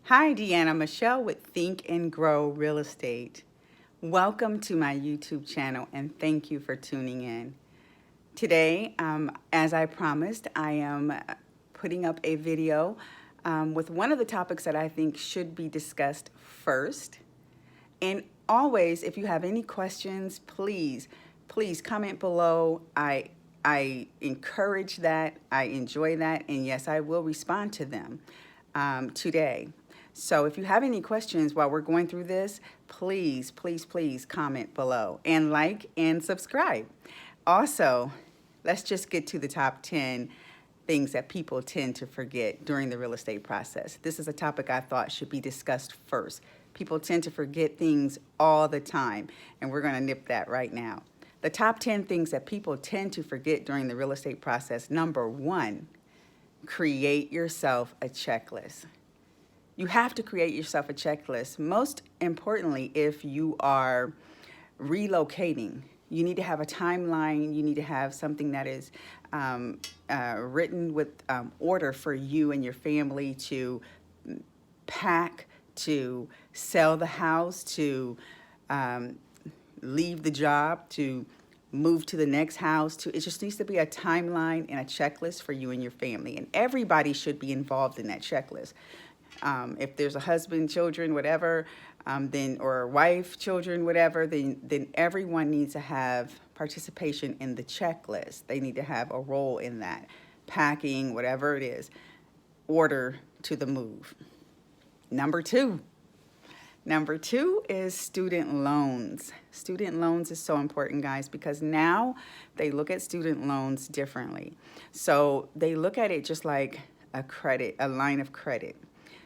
Hi, Deanne. Michelle with Think and Grow Real Estate. Welcome to my YouTube channel and thank you for tuning in. Today, as I promised, I am putting up a video with one of the topics that I think should be discussed first. And always, if you have any questions, please comment below. I encourage that. I enjoy that. And yes, I will respond to them today. So if you have any questions while we're going through this, please comment below and like and subscribe. Also, let's just get to the top 10 things that people tend to forget during the real estate process. This is a topic I thought should be discussed first. People tend to forget things all the time, and we're going to nip that right now. The top 10 things that people tend to forget during the real estate process. Number one, create yourself a checklist. You have to create yourself a checklist. Most importantly, if you are relocating, you need to have a timeline. You need to have something that is written with order for you and your family to pack, to sell the house, to leave the job, to move to the next house. It just needs to be a timeline and a checklist for you and your family. And everybody should be involved in that checklist. If there's a husband, children, whatever, then or wife, children, whatever, then everyone needs to have participation in the checklist. They need to have a role in that, packing, whatever it is, order to the move. Number two is student loans. Student loans is so important, guys, because now they look at student loans differently. So they look at it just like a line of credit.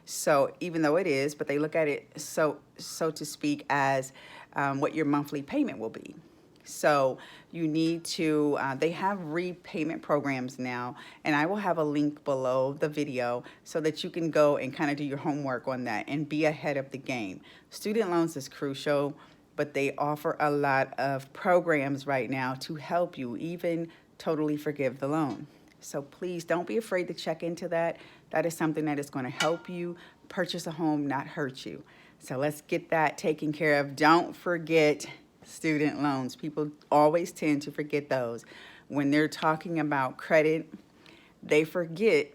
So even though it is, but they look at it so to speak as what your monthly payment will be. So you need to, they have repayment programs now, and I will have a link below the video so that you can go and kind of do your homework on that and be ahead of the game. Student loans is crucial, but they offer a lot of programs right now to help you even totally forgive the loan. So please don't be afraid to check into that. That is something that is going to help you purchase a home, not hurt you. So let's get that taken care of. Don't forget student loans. People always tend to forget those. When they're talking about credit, they forget.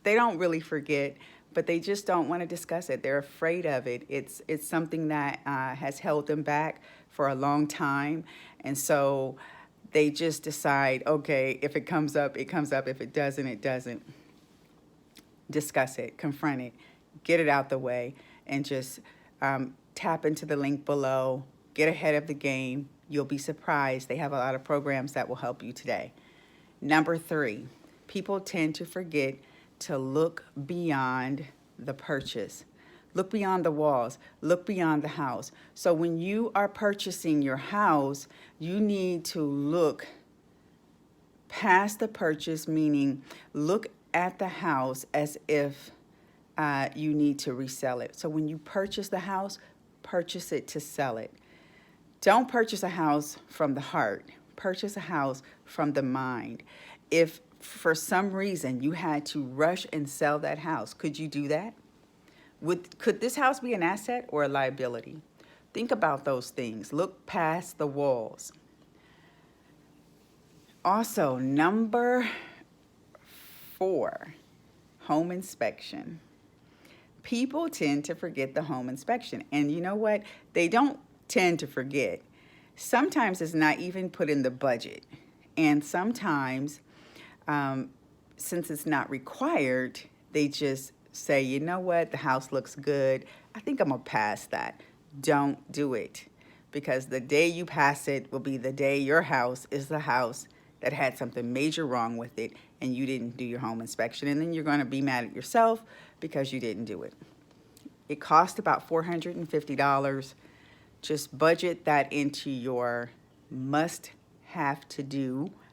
They don't really forget, but they just don't want to discuss it. They're afraid of it. It's something that has held them back for a long time. And so they just decide, okay, if it comes up, it comes up. If it doesn't, it doesn't. Discuss it, confront it, get it out the way, and just tap into the link below. Get ahead of the game. You'll be surprised. They have a lot of programs that will help you today. Number three, people tend to forget to look beyond the purchase. Look beyond the walls. Look beyond the house. So when you are purchasing your house, you need to look past the purchase, meaning look at the house as if you need to resell it. So when you purchase the house, purchase it to sell it. Don't purchase a house from the heart. Purchase a house from the mind. If for some reason you had to rush and sell that house, could you do that? Could this house be an asset or a liability? Think about those things. Look past the walls. Also, number 4, home inspection. People tend to forget the home inspection. And you know what? They don't tend to forget. Sometimes it's not even put in the budget. And sometimes, since it's not required, they just say, you know what? The house looks good. I think I'm going to pass that. Don't do it. Because the day you pass it will be the day your house is the house that had something major wrong with it and you didn't do your home inspection. And then you're going to be mad at yourself because you didn't do it. It cost about $450. Just budget that into your must-have-to-do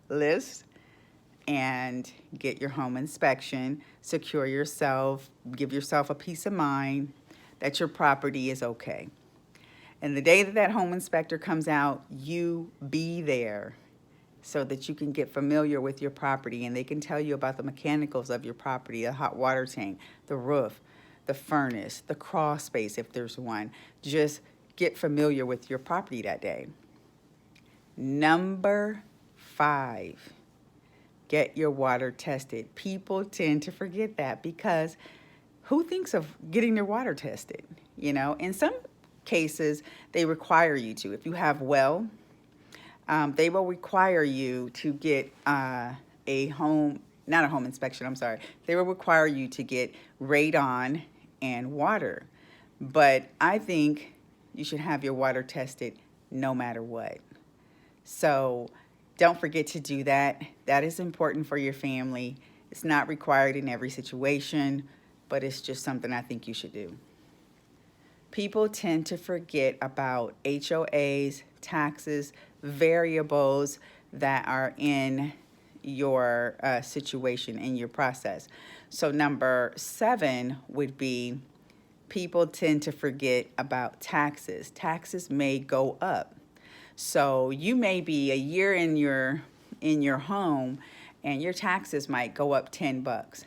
list and get your home inspection. Secure yourself. Give yourself a peace of mind that your property is okay. And the day that that home inspector comes out, you be there so that you can get familiar with your property and they can tell you about the mechanicals of your property, the hot water tank, the roof, the furnace, the crawl space if there's one. Just get familiar with your property that day. Number 5, get your water tested. People tend to forget that because who thinks of getting their water tested? You know, in some cases, they require you to. If you have well, they will require you to get a home, not a home inspection, I'm sorry. They will require you to get radon and water. But I think you should have your water tested no matter what. So don't forget to do that. That is important for your family. It's not required in every situation, but it's just something I think you should do. People tend to forget about HOAs, taxes, variables that are in your situation, in your process. So number 7 would be people tend to forget about taxes. Taxes may go up. So you may be a year in your home and your taxes might go up $10.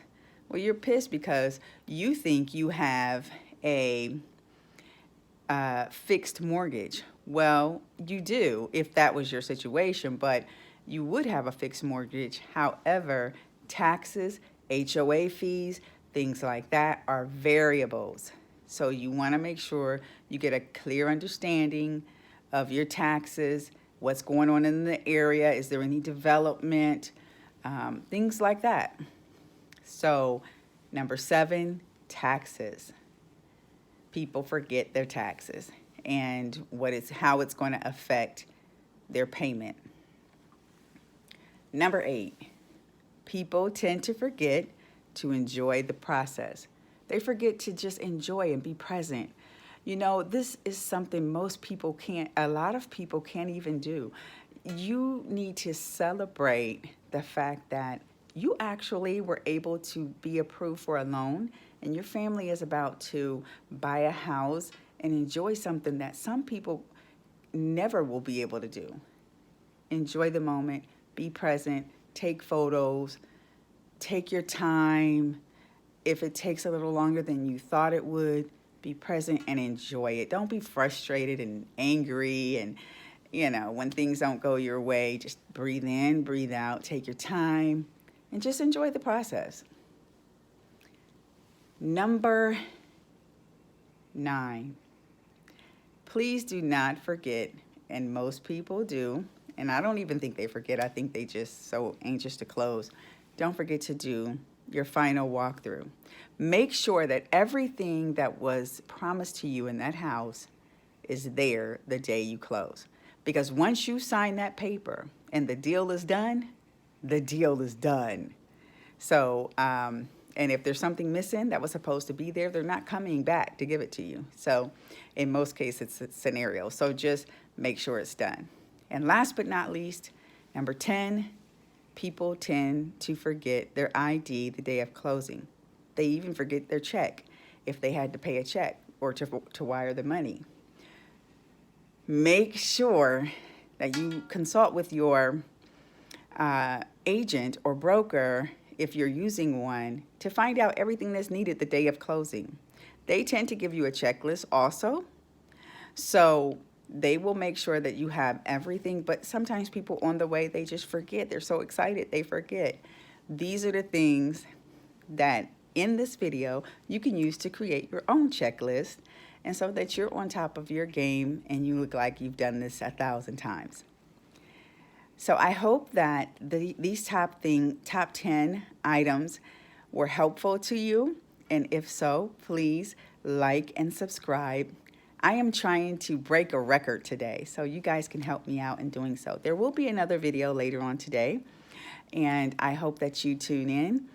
Well, you're pissed because you think you have a fixed mortgage. Well, you do if that was your situation, but you would have a fixed mortgage. However, taxes, HOA fees, things like that are variables. So you want to make sure you get a clear understanding of your taxes, what's going on in the area, is there any development, things like that. So number 7, taxes. People forget their taxes and how it's going to affect their payment. Number 8, people tend to forget to enjoy the process. They forget to just enjoy and be present. You know, this is something a lot of people can't even do. You need to celebrate the fact that you actually were able to be approved for a loan and your family is about to buy a house and enjoy something that some people never will be able to do. Enjoy the moment, be present, take photos, take your time. If it takes a little longer than you thought it would, be present and enjoy it. Don't be frustrated and angry and, when things don't go your way, just breathe in, breathe out, take your time, and just enjoy the process. Number 9, please do not forget, and most people do, and I don't even think they forget, I think they just so anxious to close. Don't forget to do your final walkthrough. Make sure that everything that was promised to you in that house is there the day you close. Because once you sign that paper and the deal is done, the deal is done. So, and if there's something missing that was supposed to be there, they're not coming back to give it to you. So in most cases, it's a scenario. So just make sure it's done. And last but not least, number 10, people tend to forget their ID the day of closing. They even forget their check if they had to pay a check or to wire the money. Make sure that you consult with your agent or broker, if you're using one, to find out everything that's needed the day of closing. They tend to give you a checklist also. So they will make sure that you have everything, but sometimes people on the way, they just forget. They're so excited, they forget. These are the things that in this video you can use to create your own checklist, and so that you're on top of your game and you look like you've done this 1,000 times. So I hope that these top 10 items were helpful to you, and if so, please like and subscribe. I am trying to break a record today, so you guys can help me out in doing so. There will be another video later on today, and I hope that you tune in.